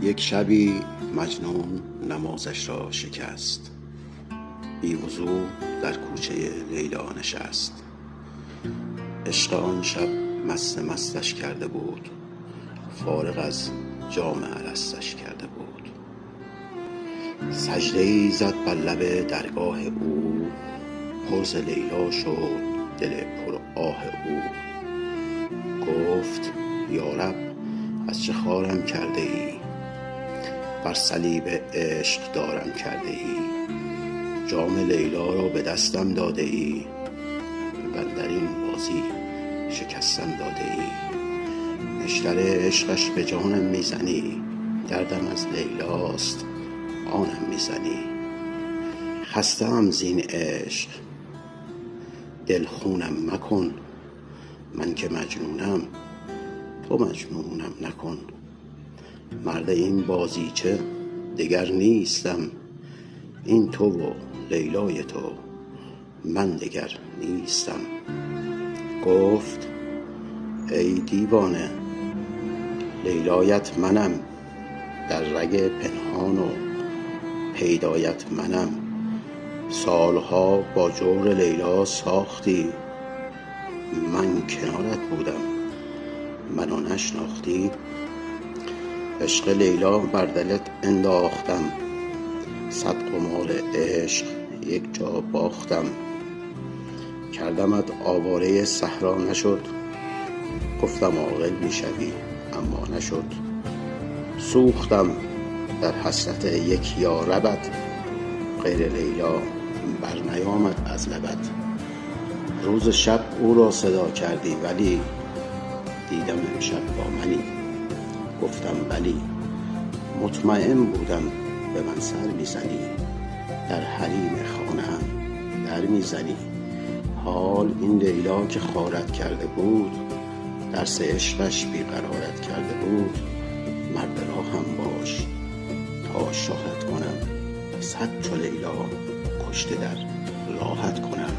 یک شبی مجنون نمازش را شکست، بی وضو در کوچه لیلا نشست. عشق آن شب مستش کرده بود، فارغ از جام الستش کرده بود. سجده‌ای زد بر لب درگاه او، پر ز لیلا شد دل پر آه او. گفت یا رب از چه خوارم کرده ای، بر صلیب عشق دارم کرده ای. جام لیلا را به دستم داده ای، در این بازی شکستم داده ای. نشتر عشقش به جانم میزنی، دردم از لیلاست آنم میزنی. خسته‌ام زین عشق دل خونم مکن، من که مجنونم تو مجنونم نکن. مرد این بازیچه دگر نیستم، این تو و لیلای تو من دگر نیستم. گفت ای دیوانه لیلایت منم، در رگ پنهان و پیدایت منم. سالها با جور لیلا ساختی، من کنارت بودم منو نشناختی. عشق لیلا بر دلت انداختم، صد قمار عشق یک جا باختم. کردمت آواره صحرا نشد، گفتم عاقل میشوی اما نشد. سوختم در حسرت یک یاربت، غیر لیلا بر نیامد از لبت. روز شب او را صدا کردی ولی، دیدم امشب با منی. گفتم بلی، مطمئن بودم به من سر میزنی. در حریم خانه‌ام در میزنی. حال این لیلا که خارت کرده بود، درس عشقش بیقرارت کرده بود. مرد راهم باش تا شاهت کنم، صد چو لیلا کشته در راحت کنم.